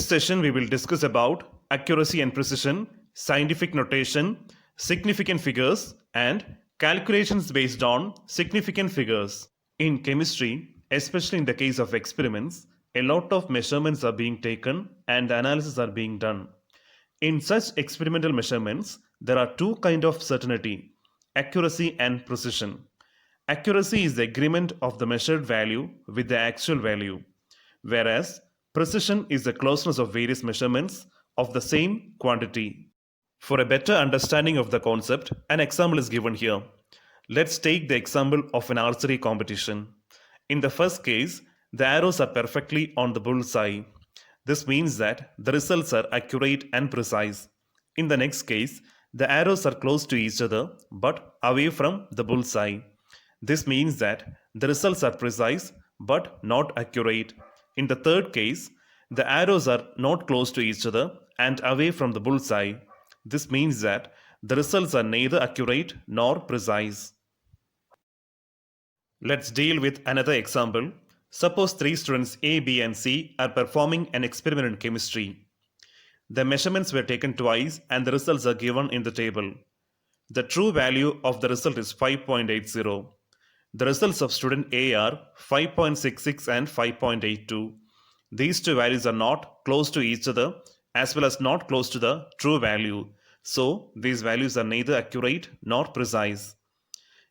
this session, we will discuss about accuracy and precision, scientific notation, significant figures, and calculations based on significant figures. In chemistry, especially in the case of experiments, a lot of measurements are being taken and analysis are being done. In such experimental measurements, there are two kinds of certainty: accuracy and precision. Accuracy is the agreement of the measured value with the actual value, whereas precision is the closeness of various measurements of the same quantity. For a better understanding of the concept, an example is given here. Let's take the example of an archery competition. In the first case, the arrows are perfectly on the bullseye. This means that the results are accurate and precise. In the next case, the arrows are close to each other but away from the bullseye. This means that the results are precise but not accurate. In the third case, the arrows are not close to each other and away from the bullseye. This means that the results are neither accurate nor precise. Let's deal with another example. Suppose three students A, B, and C are performing an experiment in chemistry. The measurements were taken twice and the results are given in the table. The true value of the result is 5.80. The results of student A are 5.66 and 5.82. These two values are not close to each other as well as not close to the true value. So, these values are neither accurate nor precise.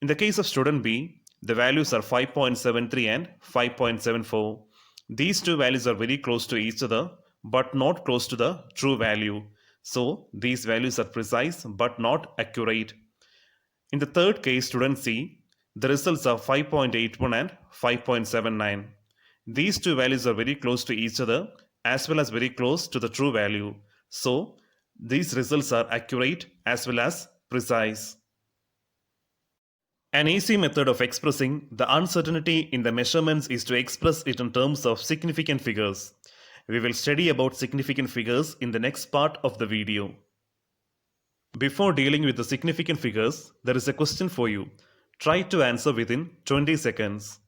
In the case of student B, the values are 5.73 and 5.74. These two values are very close to each other but not close to the true value. So, these values are precise but not accurate. In the third case, student C, the results are 5.81 and 5.79. These two values are very close to each other as well as very close to the true value. So, these results are accurate as well as precise. An easy method of expressing the uncertainty in the measurements is to express it in terms of significant figures. We will study about significant figures in the next part of the video. Before dealing with the significant figures, there is a question for you. Try to answer within 20 seconds.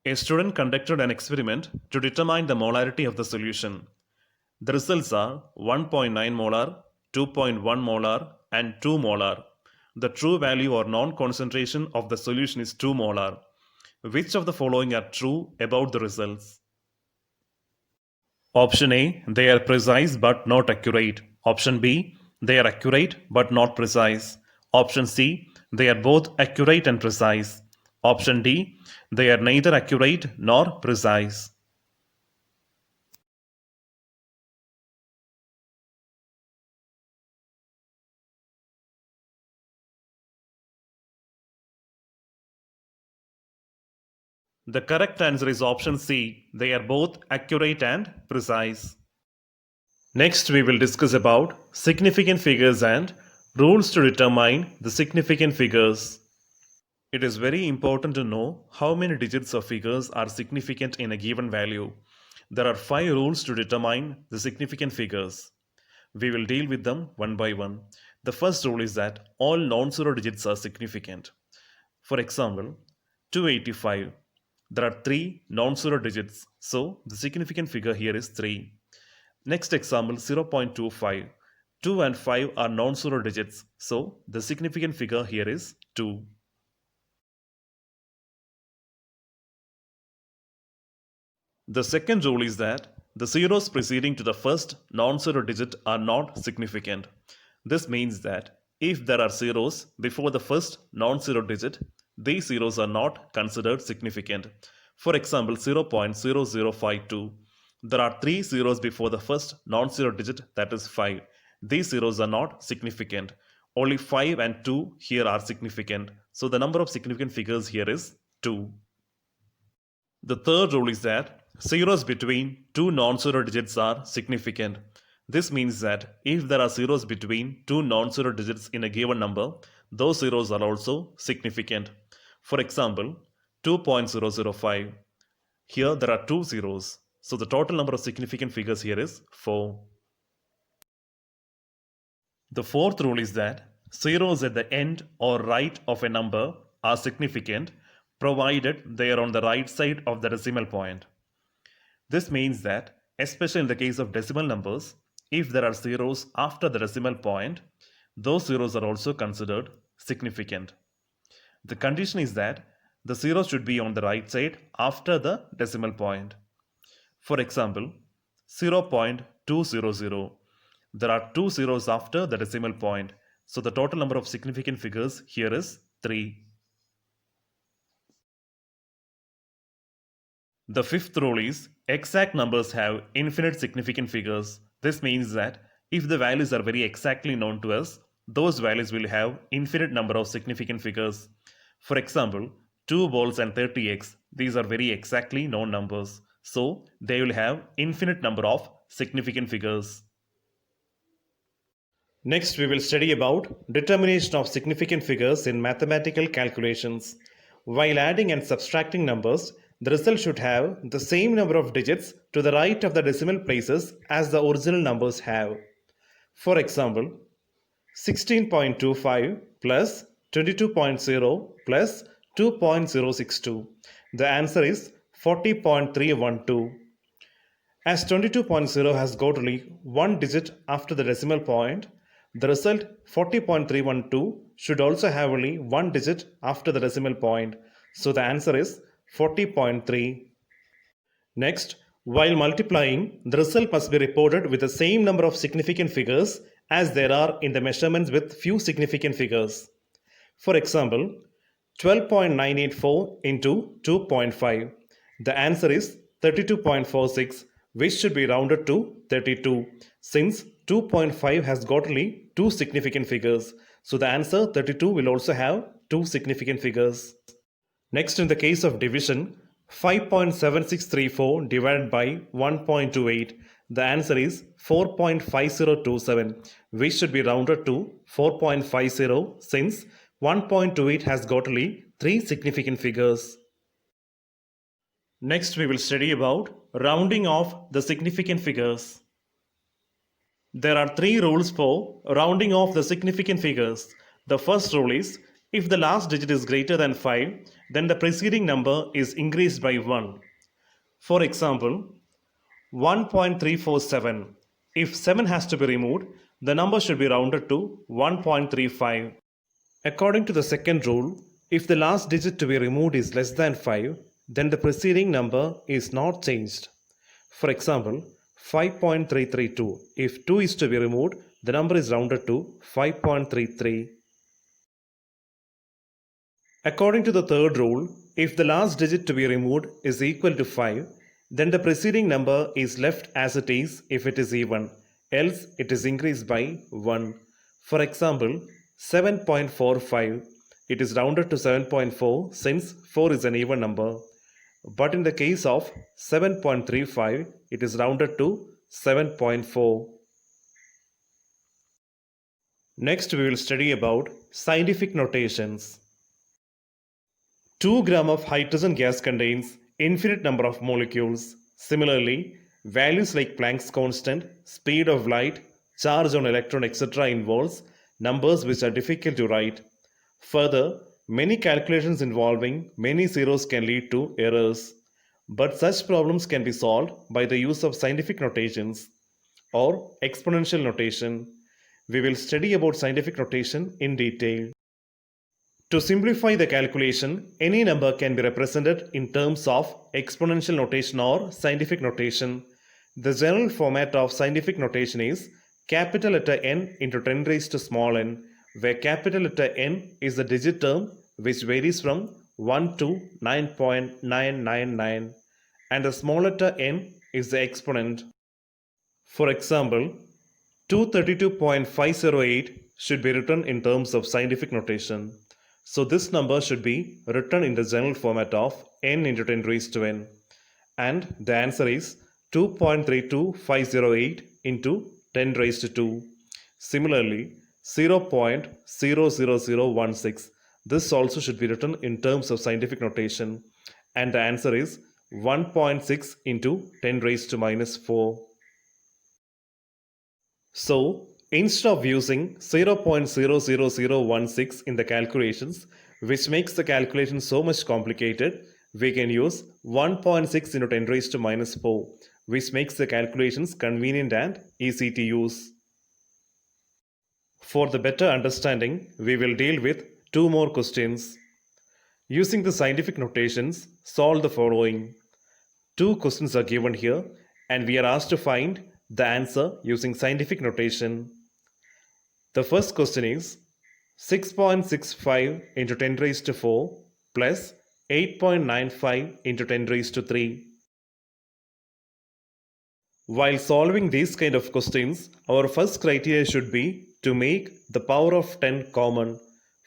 A student conducted an experiment to determine the molarity of the solution. The results are 1.9 molar, 2.1 molar, and 2 molar. The true value or non-concentration of the solution is 2 molar. Which of the following are true about the results? Option A, they are precise but not accurate. Option B, they are accurate but not precise. Option C, they are both accurate and precise. Option D, they are neither accurate nor precise. The correct answer is option C. They are both accurate and precise. Next, we will discuss about significant figures and rules to determine the significant figures. It is very important to know how many digits of figures are significant in a given value. There are 5 rules to determine the significant figures. We will deal with them one by one. The first rule is that all non-zero digits are significant. For example, 285. There are 3 non-zero digits, so the significant figure here is 3. Next example, 0.25. 2 and 5 are non-zero digits, so the significant figure here is 2. The second rule is that the zeros preceding to the first non-zero digit are not significant. This means that if there are zeros before the first non-zero digit, these zeros are not considered significant. For example, 0.0052. There are 3 zeros before the first non-zero digit, that is 5. These zeros are not significant. Only 5 and 2 here are significant. So the number of significant figures here is 2. The third rule is that zeros between 2 non-zero digits are significant. This means that if there are zeros between 2 non-zero digits in a given number, those zeros are also significant. For example, 2.005. Here there are 2 zeros. So the total number of significant figures here is 4. The fourth rule is that zeros at the end or right of a number are significant provided they are on the right side of the decimal point. This means that Especially in the case of decimal numbers, if there are zeros after the decimal point, those zeros are also considered significant. The condition is that the zeros should be on the right side after the decimal point. For example, 0.200. There are two zeros after the decimal point, so the total number of significant figures here is 3. The fifth rule is exact numbers have infinite significant figures. This means that if the values are very exactly known to us, those values will have infinite number of significant figures. For example, 2 volts and 30x, these are very exactly known numbers. So they will have infinite number of significant figures. Next, we will study about determination of significant figures in mathematical calculations. While adding and subtracting numbers, the result should have the same number of digits to the right of the decimal places as the original numbers have. For example, 16.25 plus 22.0 plus 2.062. The answer is 40.312. As 22.0 has got only one digit after the decimal point, the result 40.312 should also have only one digit after the decimal point. So the answer is 40.3. Next, while multiplying, the result must be reported with the same number of significant figures as there are in the measurements with few significant figures. For example, 12.984 into 2.5. The answer is 32.46, which should be rounded to 32, since 2.5 has got only two significant figures. So the answer 32 will also have two significant figures. Next, in the case of division, 5.7634 divided by 1.28. The answer is 4.5027, which should be rounded to 4.50 since 1.28 has got only three significant figures. Next, we will study about rounding off the significant figures. There are three rules for rounding off the significant figures. The first rule is, if the last digit is greater than 5, then the preceding number is increased by 1. For example, 1.347. If 7 has to be removed, the number should be rounded to 1.35. According to the second rule, if the last digit to be removed is less than 5, then the preceding number is not changed. For example, 5.332. If 2 is to be removed, the number is rounded to 5.33. According to the third rule, if the last digit to be removed is equal to 5, then the preceding number is left as it is if it is even, else it is increased by 1. For example, 7.45. It is rounded to 7.4 since 4 is an even number. But in the case of 7.35, it is rounded to 7.4. Next, we will study about scientific notations. 2 gram of hydrogen gas contains infinite number of molecules. Similarly, values like Planck's constant, speed of light, charge on electron, etc. involves numbers which are difficult to write. Further, many calculations involving many zeros can lead to errors. But such problems can be solved by the use of scientific notations or exponential notation. We will study about scientific notation in detail. To simplify the calculation, any number can be represented in terms of exponential notation or scientific notation. The general format of scientific notation is capital letter N into 10 raised to small n, where capital letter N is the digit term which varies from 1 to 9.999, and the small letter n is the exponent. For example, 232.508 should be written in terms of scientific notation. So this number should be written in the general format of n into 10 raised to n. And the answer is 2.32508 into 10 raised to 2. Similarly, 0.00016. This also should be written in terms of scientific notation. And the answer is 1.6 into 10 raised to minus 4. So, instead of using 0.00016 in the calculations, which makes the calculation so much complicated, we can use 1.6 into 10 raised to minus 4, which makes the calculations convenient and easy to use. For the better understanding, we will deal with two more questions. Using the scientific notations, solve the following. Two questions are given here, and we are asked to find the answer using scientific notation. The first question is 6.65 into 10 raised to 4 plus 8.95 into 10 raised to 3. While solving these kind of questions, our first criteria should be to make the power of 10 common.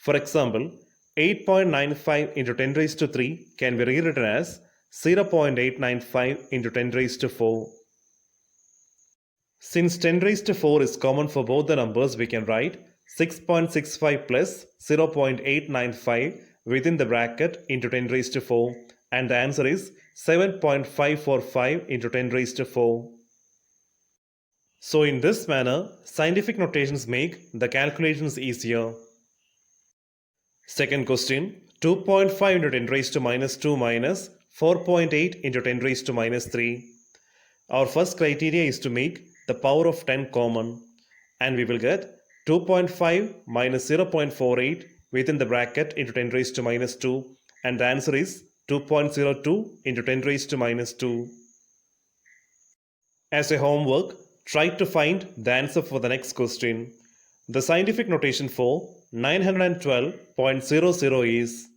For example, 8.95 into 10 raised to 3 can be rewritten as 0.895 into 10 raised to 4. Since 10 raised to 4 is common for both the numbers, we can write 6.65 plus 0.895 within the bracket into 10 raised to 4, and the answer is 7.545 into 10 raised to 4. So in this manner, scientific notations make the calculations easier. Second question, 2.5 into 10 raised to minus 2 minus 4.8 into 10 raised to minus 3. Our first criteria is to make the power of 10 common, and we will get 2.5 minus 0.48 within the bracket into 10 raised to minus 2, and the answer is 2.02 into 10 raised to minus 2. As a homework, try to find the answer for the next question. The scientific notation for 912.00 is